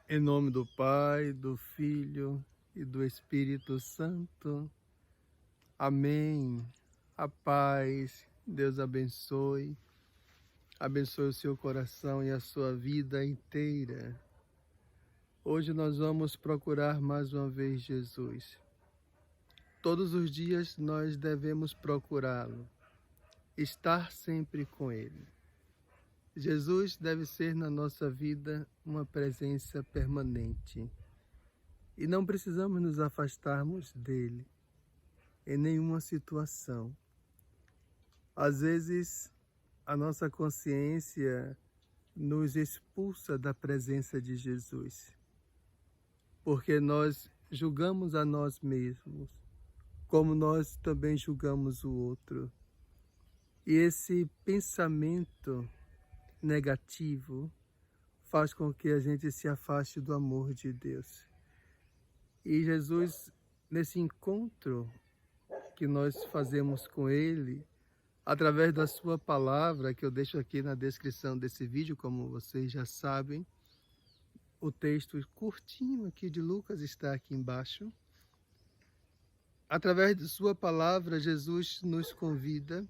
Em nome do Pai, do Filho e do Espírito Santo. Amém. A paz, Deus abençoe. Abençoe o seu coração e a sua vida inteira. Hoje nós vamos procurar mais uma vez Jesus. Todos os dias nós devemos procurá-lo, estar sempre com ele. Jesus deve ser na nossa vida uma presença permanente. E não precisamos nos afastarmos dele em nenhuma situação. Às vezes, a nossa consciência nos expulsa da presença de Jesus, porque nós julgamos a nós mesmos, como nós também julgamos o outro. E esse pensamento negativo faz com que a gente se afaste do amor de Deus. E Jesus, nesse encontro que nós fazemos com ele, através da sua palavra, que eu deixo aqui na descrição desse vídeo, como vocês já sabem, o texto curtinho aqui de Lucas está aqui embaixo. Através de sua palavra, Jesus nos convida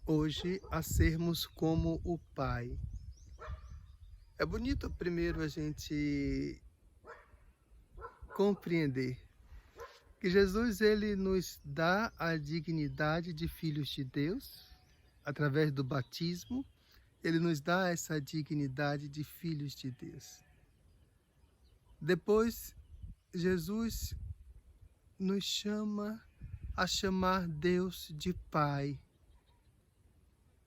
hoje a sermos como o Pai. É bonito primeiro a gente compreender que Jesus ele nos dá a dignidade de filhos de Deus, através do batismo, ele nos dá essa dignidade de filhos de Deus. Depois, Jesus nos chama a chamar Deus de Pai.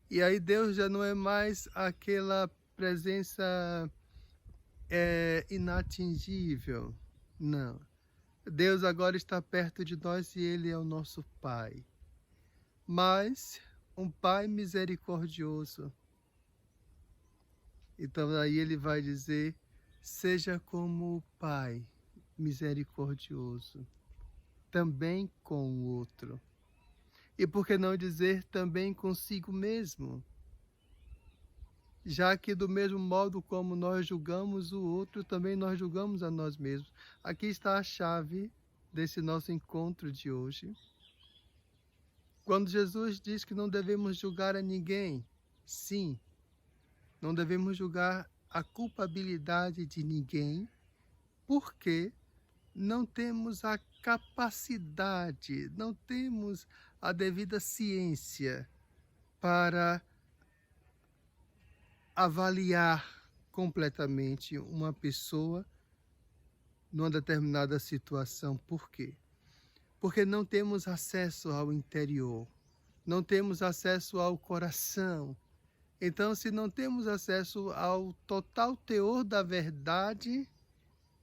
E aí Deus já não é mais aquela presença inatingível, não. Deus agora está perto de nós e ele é o nosso Pai. Mas um Pai misericordioso. Então aí ele vai dizer, seja como o Pai misericordioso, também com o outro. E por que não dizer também consigo mesmo? Já que do mesmo modo como nós julgamos o outro, também nós julgamos a nós mesmos. Aqui está a chave desse nosso encontro de hoje. Quando Jesus diz que não devemos julgar a ninguém, sim, não devemos julgar a culpabilidade de ninguém, porque não temos a capacidade, não temos a devida ciência para avaliar completamente uma pessoa numa determinada situação. Por quê? Porque não temos acesso ao interior, não temos acesso ao coração. Então, se não temos acesso ao total teor da verdade,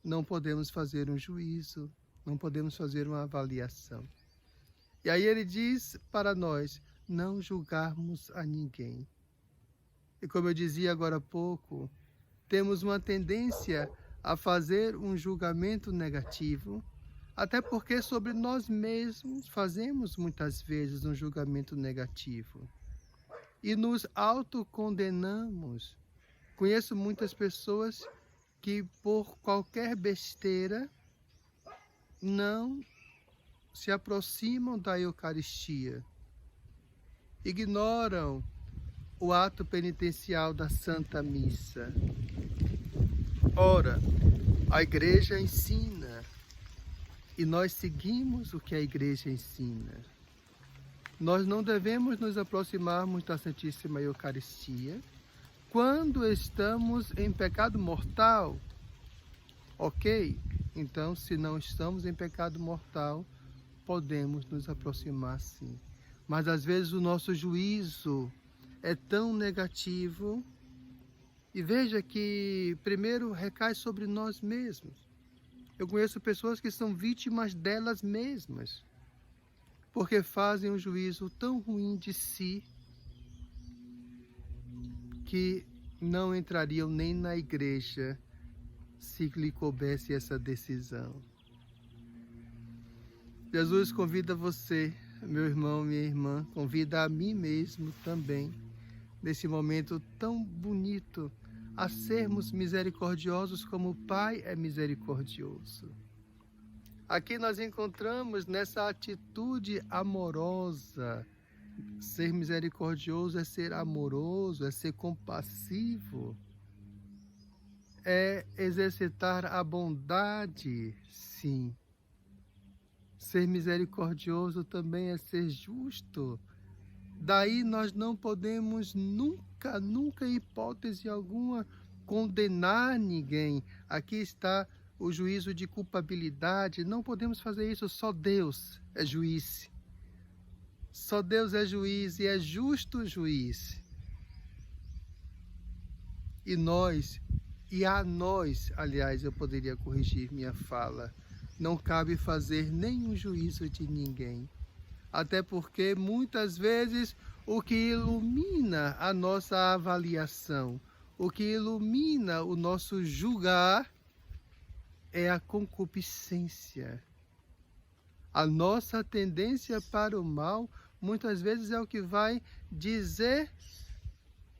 não podemos fazer um juízo, não podemos fazer uma avaliação. E aí ele diz para nós, não julgarmos a ninguém. E como eu dizia agora há pouco, temos uma tendência a fazer um julgamento negativo, até porque sobre nós mesmos fazemos muitas vezes um julgamento negativo. E nos autocondenamos. Conheço muitas pessoas que por qualquer besteira não se aproximam da Eucaristia. Ignoram o ato penitencial da Santa Missa. Ora, a Igreja ensina e nós seguimos o que a Igreja ensina. Nós não devemos nos aproximarmos da Santíssima Eucaristia quando estamos em pecado mortal. Ok? Então, se não estamos em pecado mortal, podemos nos aproximar sim. Mas às vezes o nosso juízo é tão negativo. E veja que primeiro recai sobre nós mesmos. Eu conheço pessoas que são vítimas delas mesmas, porque fazem um juízo tão ruim de si, que não entrariam nem na igreja se lhe coubesse essa decisão. Jesus convida você, meu irmão, minha irmã, convida a mim mesmo também, nesse momento tão bonito, a sermos misericordiosos como o Pai é misericordioso. Aqui nós encontramos nessa atitude amorosa. Ser misericordioso é ser amoroso, é ser compassivo, é exercitar a bondade, sim. Ser misericordioso também é ser justo. Daí nós não podemos nunca, em hipótese alguma, condenar ninguém. Aqui está o juízo de culpabilidade. Não podemos fazer isso, só Deus é juiz. Só Deus é juiz e é justo juiz. E a nós, aliás, eu poderia corrigir minha fala, não cabe fazer nenhum juízo de ninguém. Até porque, muitas vezes, o que ilumina a nossa avaliação, o que ilumina o nosso julgar, é a concupiscência. A nossa tendência para o mal, muitas vezes, é o que vai dizer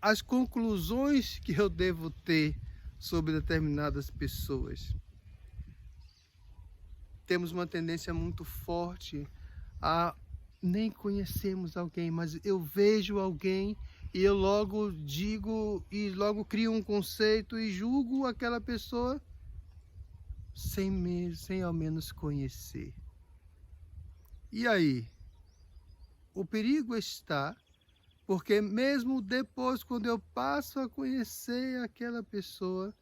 as conclusões que eu devo ter sobre determinadas pessoas. Temos uma tendência muito forte a nem conhecemos alguém, mas eu vejo alguém e eu logo digo e logo crio um conceito e julgo aquela pessoa sem ao menos conhecer. E aí? O perigo está, porque mesmo depois, quando eu passo a conhecer aquela pessoa,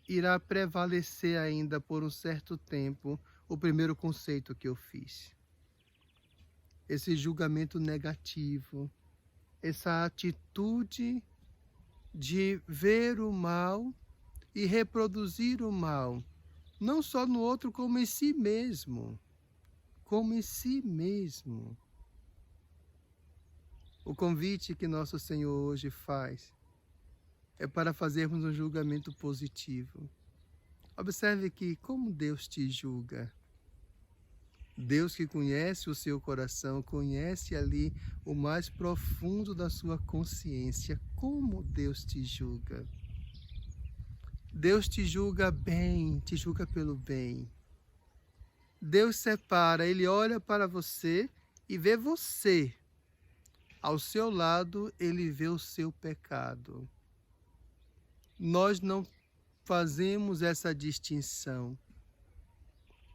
irá prevalecer ainda por um certo tempo o primeiro conceito que eu fiz. Esse julgamento negativo, essa atitude de ver o mal e reproduzir o mal, não só no outro, como em si mesmo. Como em si mesmo. O convite que nosso Senhor hoje faz é para fazermos um julgamento positivo. Observe que como Deus te julga. Deus que conhece o seu coração, conhece ali o mais profundo da sua consciência. Como Deus te julga? Deus te julga bem, te julga pelo bem. Deus separa, Ele olha para você e vê você. Ao seu lado, Ele vê o seu pecado. Nós não fazemos essa distinção.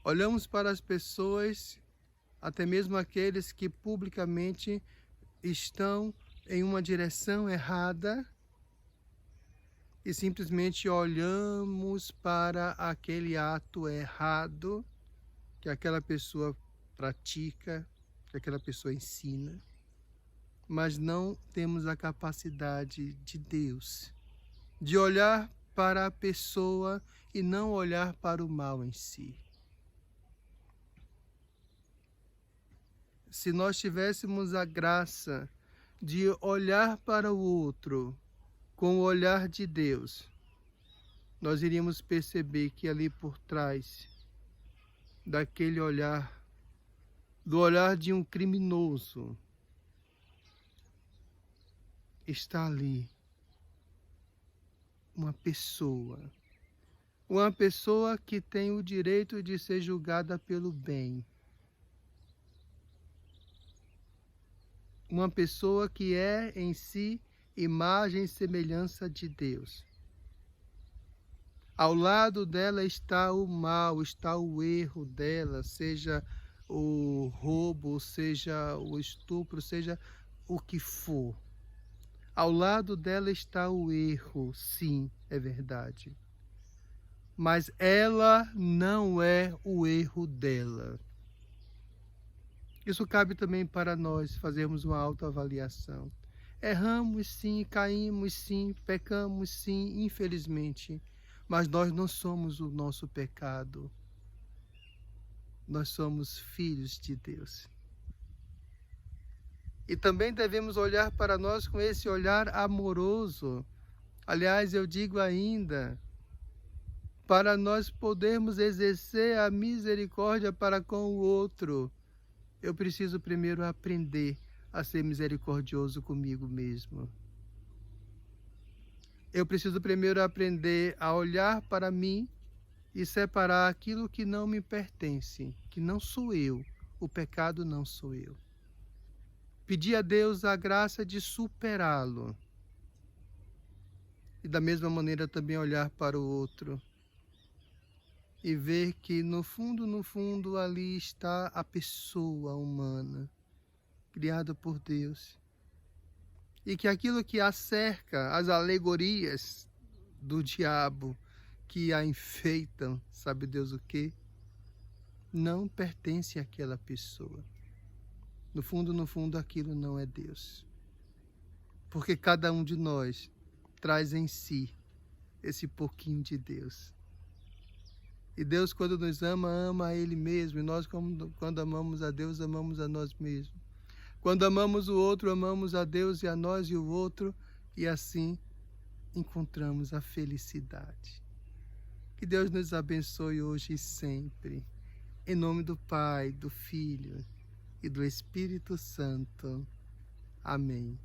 Olhamos para as pessoas, até mesmo aqueles que publicamente estão em uma direção errada, e simplesmente olhamos para aquele ato errado que aquela pessoa pratica, que aquela pessoa ensina, mas não temos a capacidade de Deus de olhar para a pessoa e não olhar para o mal em si. Se nós tivéssemos a graça de olhar para o outro com o olhar de Deus, nós iríamos perceber que ali por trás daquele olhar, do olhar de um criminoso, está ali uma pessoa que tem o direito de ser julgada pelo bem. Uma pessoa que é em si imagem e semelhança de Deus. Ao lado dela está o mal, está o erro dela, seja o roubo, seja o estupro, seja o que for. Ao lado dela está o erro, sim, é verdade. Mas ela não é o erro dela. Isso cabe também para nós fazermos uma autoavaliação. Erramos sim, caímos sim, pecamos sim, infelizmente. Mas nós não somos o nosso pecado. Nós somos filhos de Deus. E também devemos olhar para nós com esse olhar amoroso. Aliás, eu digo ainda, para nós podermos exercer a misericórdia para com o outro, eu preciso primeiro aprender a ser misericordioso comigo mesmo. Eu preciso primeiro aprender a olhar para mim e separar aquilo que não me pertence, que não sou eu. O pecado não sou eu. Pedir a Deus a graça de superá-lo. E da mesma maneira também olhar para o outro e ver que no fundo, ali está a pessoa humana, criada por Deus. E que aquilo que a cerca, as alegorias do diabo que a enfeitam, sabe Deus o quê? Não pertence àquela pessoa. No fundo, aquilo não é Deus. Porque cada um de nós traz em si esse pouquinho de Deus. E Deus, quando nos ama, ama a Ele mesmo. E nós, quando amamos a Deus, amamos a nós mesmos. Quando amamos o outro, amamos a Deus e a nós e o outro. E assim encontramos a felicidade. Que Deus nos abençoe hoje e sempre. Em nome do Pai, do Filho e do Espírito Santo. Amém.